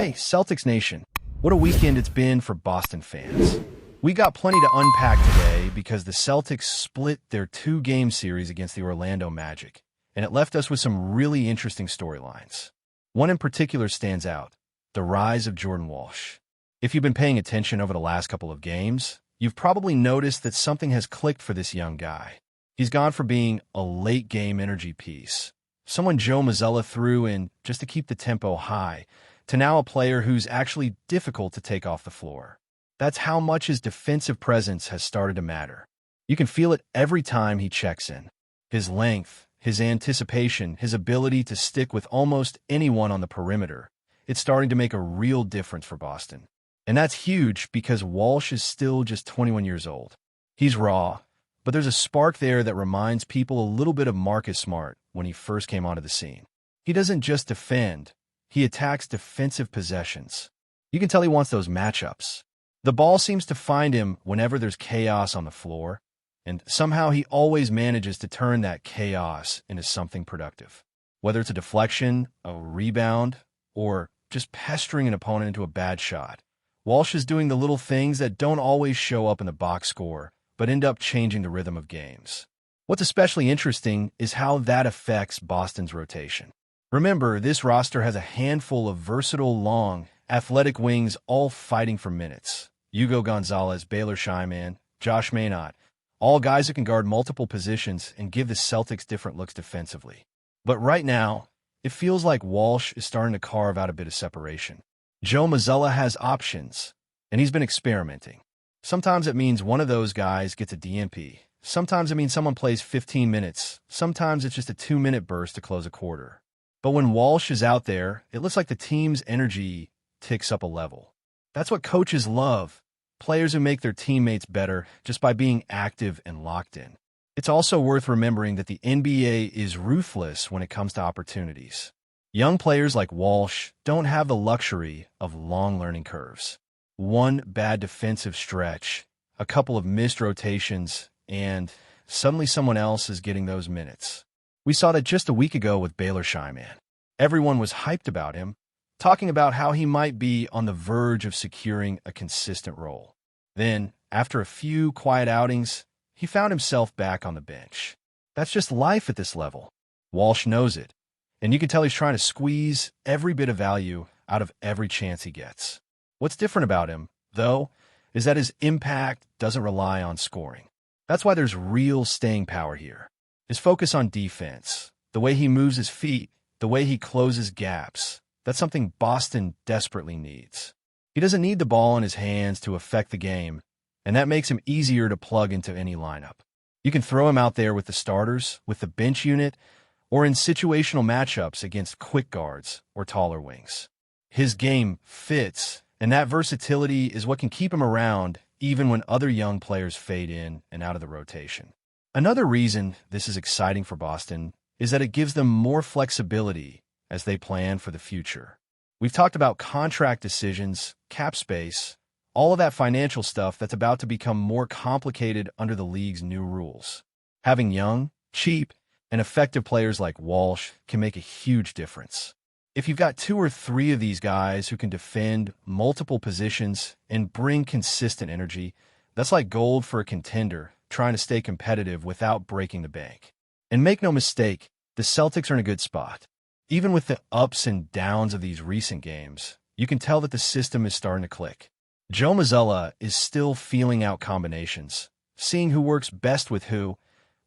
Hey, Celtics Nation. What a weekend it's been for Boston fans. We got plenty to unpack today because the Celtics split their two-game series against the Orlando Magic, and it left us with some really interesting storylines. One in particular stands out, the rise of Jordan Walsh. If you've been paying attention over the last couple of games, you've probably noticed that something has clicked for this young guy. He's gone from being a late-game energy piece, someone Joe Mazzulla threw in just to keep the tempo high, to now a player who's actually difficult to take off the floor. That's how much his defensive presence has started to matter. You can feel it every time he checks in. His length, his anticipation, his ability to stick with almost anyone on the perimeter. It's starting to make a real difference for Boston. And that's huge because Walsh is still just 21 years old. He's raw, but there's a spark there that reminds people a little bit of Marcus Smart when he first came onto the scene. He doesn't just defend, he attacks defensive possessions. You can tell he wants those matchups. The ball seems to find him whenever there's chaos on the floor, and somehow he always manages to turn that chaos into something productive. Whether it's a deflection, a rebound, or just pestering an opponent into a bad shot, Walsh is doing the little things that don't always show up in the box score, but end up changing the rhythm of games. What's especially interesting is how that affects Boston's rotation. Remember, this roster has a handful of versatile, long, athletic wings all fighting for minutes. Hugo Gonzalez, Baylor Shyman, Josh Maynot, all guys who can guard multiple positions and give the Celtics different looks defensively. But right now, it feels like Walsh is starting to carve out a bit of separation. Joe Mazzulla has options, and he's been experimenting. Sometimes it means one of those guys gets a DNP. Sometimes it means someone plays 15 minutes. Sometimes it's just a 2-minute burst to close a quarter. But when Walsh is out there, it looks like the team's energy ticks up a level. That's what coaches love, players who make their teammates better just by being active and locked in. It's also worth remembering that the NBA is ruthless when it comes to opportunities. Young players like Walsh don't have the luxury of long learning curves. One bad defensive stretch, a couple of missed rotations, and suddenly someone else is getting those minutes. We saw that just a week ago with Baylor Shyman. Everyone was hyped about him, talking about how he might be on the verge of securing a consistent role. Then, after a few quiet outings, he found himself back on the bench. That's just life at this level. Walsh knows it, and you can tell he's trying to squeeze every bit of value out of every chance he gets. What's different about him, though, is that his impact doesn't rely on scoring. That's why there's real staying power here. His focus on defense, the way he moves his feet, the way he closes gaps, that's something Boston desperately needs. He doesn't need the ball in his hands to affect the game, and that makes him easier to plug into any lineup. You can throw him out there with the starters, with the bench unit, or in situational matchups against quick guards or taller wings. His game fits, and that versatility is what can keep him around even when other young players fade in and out of the rotation. Another reason this is exciting for Boston is that it gives them more flexibility as they plan for the future. We've talked about contract decisions, cap space, all of that financial stuff that's about to become more complicated under the league's new rules. Having young, cheap, and effective players like Walsh can make a huge difference. If you've got 2 or 3 of these guys who can defend multiple positions and bring consistent energy, that's like gold for a contender trying to stay competitive without breaking the bank. And make no mistake, the Celtics are in a good spot. Even with the ups and downs of these recent games, you can tell that the system is starting to click. Joe Mazzulla is still feeling out combinations, seeing who works best with who,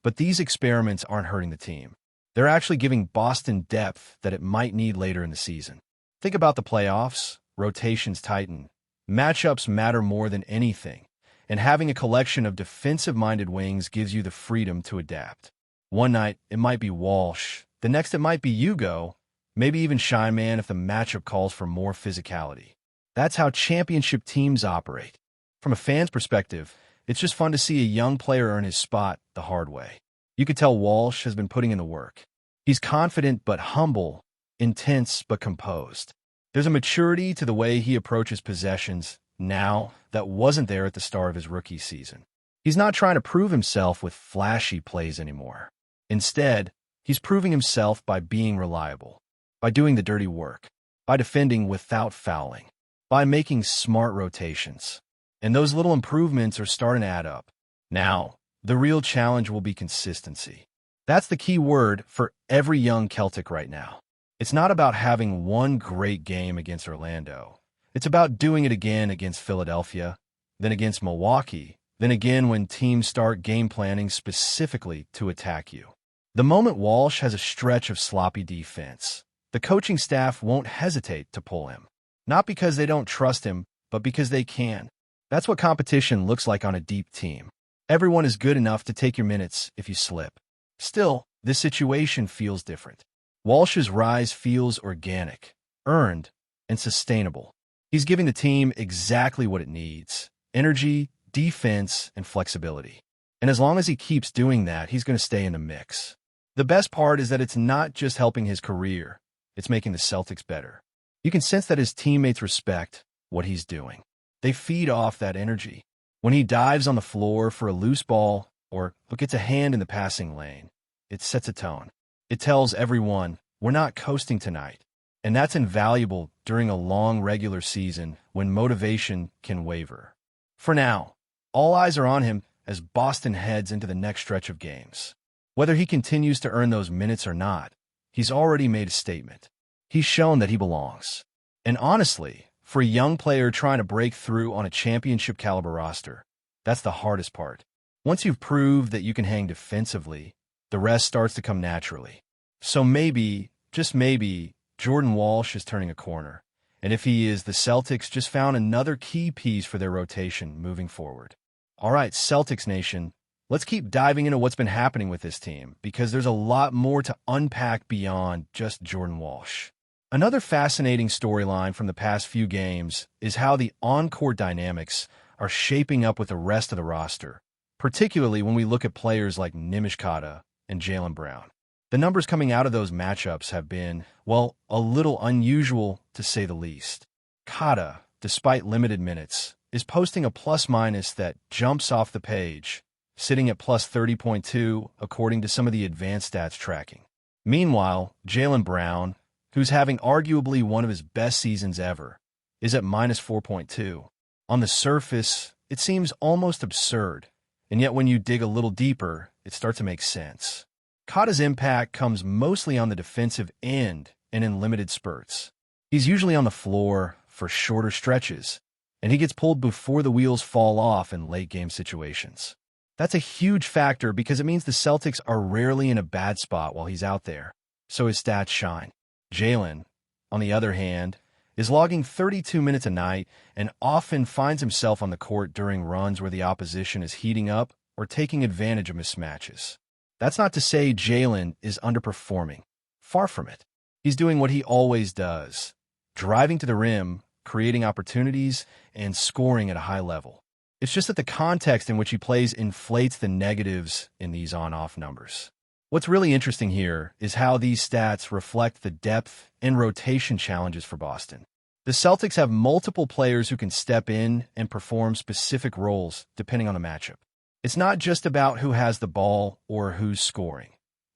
but these experiments aren't hurting the team. They're actually giving Boston depth that it might need later in the season. Think about the playoffs, rotations tighten, matchups matter more than anything, and having a collection of defensive-minded wings gives you the freedom to adapt. One night, it might be Walsh. The next, it might be Hugo, maybe even Shyman if the matchup calls for more physicality. That's how championship teams operate. From a fan's perspective, it's just fun to see a young player earn his spot the hard way. You could tell Walsh has been putting in the work. He's confident but humble, intense but composed. There's a maturity to the way he approaches possessions now that wasn't there at the start of his rookie season. He's not trying to prove himself with flashy plays anymore. Instead, he's proving himself by being reliable, by doing the dirty work. by defending without fouling, by making smart rotations. And those little improvements are starting to add up. Now, the real challenge will be consistency. That's the key word for every young Celtic right now. It's not about having one great game against Orlando. It's about doing it again against Philadelphia, then against Milwaukee, then again when teams start game planning specifically to attack you. The moment Walsh has a stretch of sloppy defense, the coaching staff won't hesitate to pull him. Not because they don't trust him, but because they can. That's what competition looks like on a deep team. Everyone is good enough to take your minutes if you slip. Still, this situation feels different. Walsh's rise feels organic, earned, and sustainable. He's giving the team exactly what it needs: energy, defense, and flexibility. And as long as he keeps doing that, he's going to stay in the mix. The best part is that it's not just helping his career, it's making the Celtics better. You can sense that his teammates respect what he's doing. They feed off that energy. When he dives on the floor for a loose ball or gets a hand in the passing lane, it sets a tone. It tells everyone, we're not coasting tonight. And that's invaluable during a long regular season when motivation can waver. For now, all eyes are on him as Boston heads into the next stretch of games. Whether he continues to earn those minutes or not, he's already made a statement. He's shown that he belongs. And honestly, for a young player trying to break through on a championship-caliber roster, that's the hardest part. Once you've proved that you can hang defensively, the rest starts to come naturally. So maybe, just maybe, Jordan Walsh is turning a corner. And if he is, the Celtics just found another key piece for their rotation moving forward. All right, Celtics Nation, let's keep diving into what's been happening with this team, because there's a lot more to unpack beyond just Jordan Walsh. Another fascinating storyline from the past few games is how the on-court dynamics are shaping up with the rest of the roster, particularly when we look at players like Nimishkata and JAYLEN BROWN. The numbers coming out of those matchups have been, well, a little unusual to say the least. Kata, despite limited minutes, is posting a plus-minus that jumps off the page, sitting at plus 30.2 according to some of the advanced stats tracking. Meanwhile, JAYLEN BROWN, who's having arguably one of his best seasons ever, is at minus 4.2. On the surface, it seems almost absurd, and yet when you dig a little deeper, it starts to make sense. Kata's impact comes mostly on the defensive end and in limited spurts. He's usually on the floor for shorter stretches, and he gets pulled before the wheels fall off in late-game situations. That's a huge factor because it means the Celtics are rarely in a bad spot while he's out there, so his stats shine. JAYLEN, on the other hand, is logging 32 minutes a night and often finds himself on the court during runs where the opposition is heating up or taking advantage of mismatches. That's not to say JAYLEN is underperforming. Far from it. He's doing what he always does, driving to the rim, creating opportunities, and scoring at a high level. It's just that the context in which he plays inflates the negatives in these on-off numbers. What's really interesting here is how these stats reflect the depth and rotation challenges for Boston. The Celtics have multiple players who can step in and perform specific roles depending on the matchup. It's not just about who has the ball or who's scoring.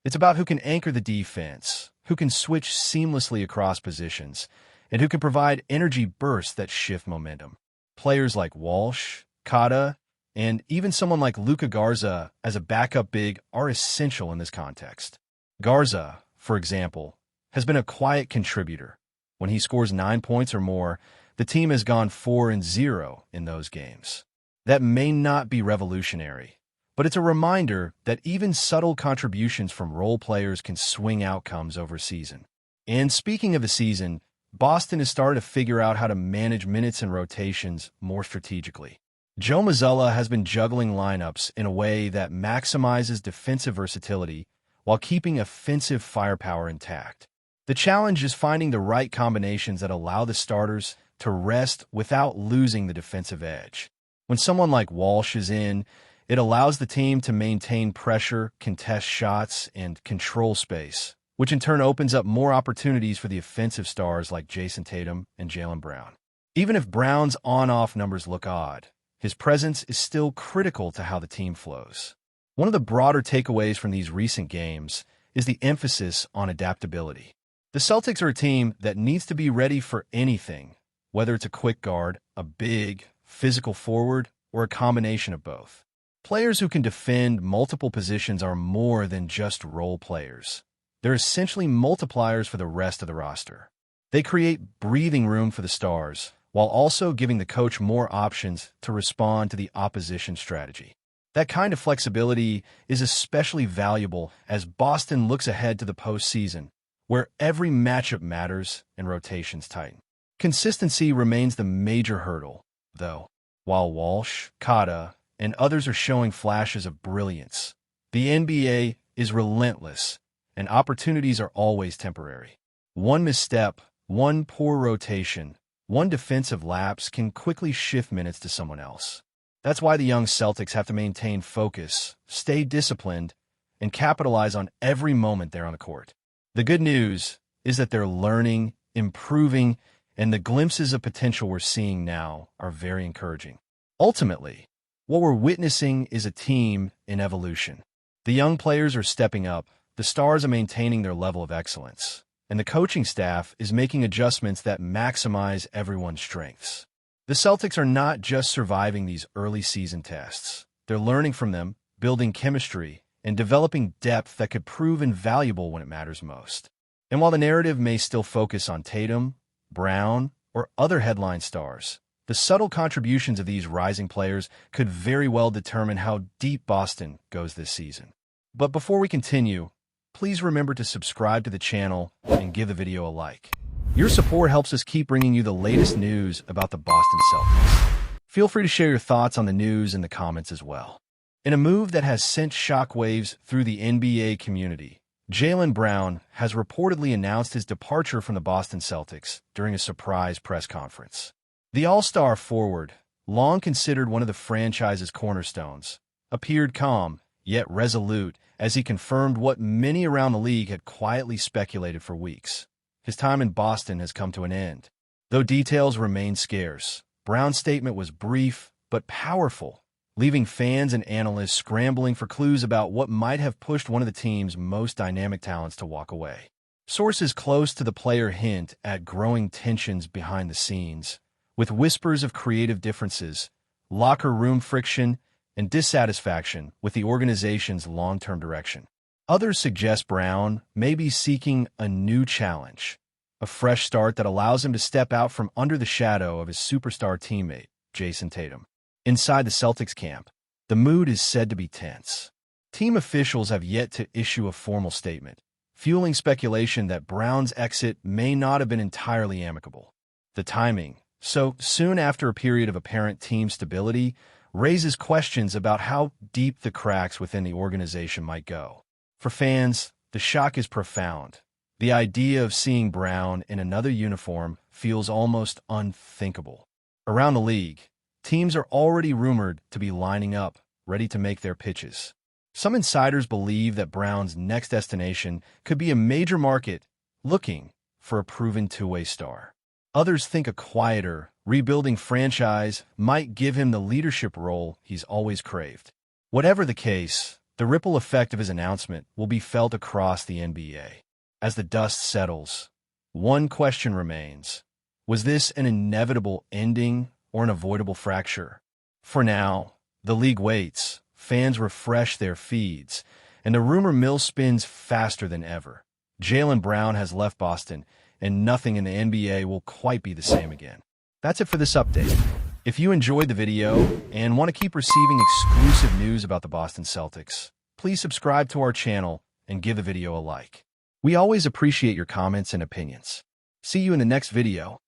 It's about who can anchor the defense, who can switch seamlessly across positions, and who can provide energy bursts that shift momentum. Players like Walsh, Kata, and even someone like Luka Garza as a backup big are essential in this context. Garza, for example, has been a quiet contributor. When he scores 9 points or more, the team has gone 4-0 in those games. That may not be revolutionary, but it's a reminder that even subtle contributions from role players can swing outcomes over a season. And speaking of the season, Boston has started to figure out how to manage minutes and rotations more strategically. Joe Mazzulla has been juggling lineups in a way that maximizes defensive versatility while keeping offensive firepower intact. The challenge is finding the right combinations that allow the starters to rest without losing the defensive edge. When someone like Walsh is in, it allows the team to maintain pressure, contest shots, and control space, which in turn opens up more opportunities for the offensive stars like Jason Tatum and JAYLEN BROWN. Even if Brown's on-off numbers look odd, his presence is still critical to how the team flows. One of the broader takeaways from these recent games is the emphasis on adaptability. The Celtics are a team that needs to be ready for anything, whether it's a quick guard, a big, physical forward, or a combination of both. Players who can defend multiple positions are more than just role players. They're essentially multipliers for the rest of the roster. They create breathing room for the stars, while also giving the coach more options to respond to the opposition strategy. That kind of flexibility is especially valuable as Boston looks ahead to the postseason, where every matchup matters and rotations tighten. Consistency remains the major hurdle, though. While Walsh, Kata, and others are showing flashes of brilliance, the NBA is relentless, and opportunities are always temporary. One misstep, one poor rotation, one defensive lapse can quickly shift minutes to someone else. That's why the young Celtics have to maintain focus, stay disciplined, and capitalize on every moment they're on the court. The good news is that they're learning, improving, and the glimpses of potential we're seeing now are very encouraging. Ultimately, what we're witnessing is a team in evolution. The young players are stepping up, the stars are maintaining their level of excellence, and the coaching staff is making adjustments that maximize everyone's strengths. The Celtics are not just surviving these early season tests. They're learning from them, building chemistry, and developing depth that could prove invaluable when it matters most. And while the narrative may still focus on Tatum, Brown, or other headline stars, the subtle contributions of these rising players could very well determine how deep Boston goes this season. But before we continue, please remember to subscribe to the channel and give the video a like. Your support helps us keep bringing you the latest news about the Boston Celtics. Feel free to share your thoughts on the news in the comments as well. In a move that has sent shockwaves through the NBA community, JAYLEN BROWN has reportedly announced his departure from the Boston Celtics during a surprise press conference. The All-Star forward, long considered one of the franchise's cornerstones, appeared calm, yet resolute, as he confirmed what many around the league had quietly speculated for weeks. His time in Boston has come to an end. Though details remain scarce, Brown's statement was brief but powerful, leaving fans and analysts scrambling for clues about what might have pushed one of the team's most dynamic talents to walk away. Sources close to the player hint at growing tensions behind the scenes, with whispers of creative differences, locker room friction, and dissatisfaction with the organization's long-term direction. Others suggest Brown may be seeking a new challenge, a fresh start that allows him to step out from under the shadow of his superstar teammate, Jason Tatum. Inside the Celtics camp, the mood is said to be tense. Team officials have yet to issue a formal statement, fueling speculation that Brown's exit may not have been entirely amicable. The timing, so soon after a period of apparent team stability, raises questions about how deep the cracks within the organization might go. For fans, the shock is profound. The idea of seeing Brown in another uniform feels almost unthinkable. Around the league, teams are already rumored to be lining up, ready to make their pitches. Some insiders believe that Brown's next destination could be a major market looking for a proven two-way star. Others think a quieter, rebuilding franchise might give him the leadership role he's always craved. Whatever the case, the ripple effect of his announcement will be felt across the NBA. As the dust settles, one question remains. Was this an inevitable ending or an avoidable fracture? For now, the league waits, fans refresh their feeds, and the rumor mill spins faster than ever. JAYLEN BROWN has left Boston, and nothing in the NBA will quite be the same again. That's it for this update. If you enjoyed the video and want to keep receiving exclusive news about the Boston Celtics, please subscribe to our channel and give the video a like. We always appreciate your comments and opinions. See you in the next video.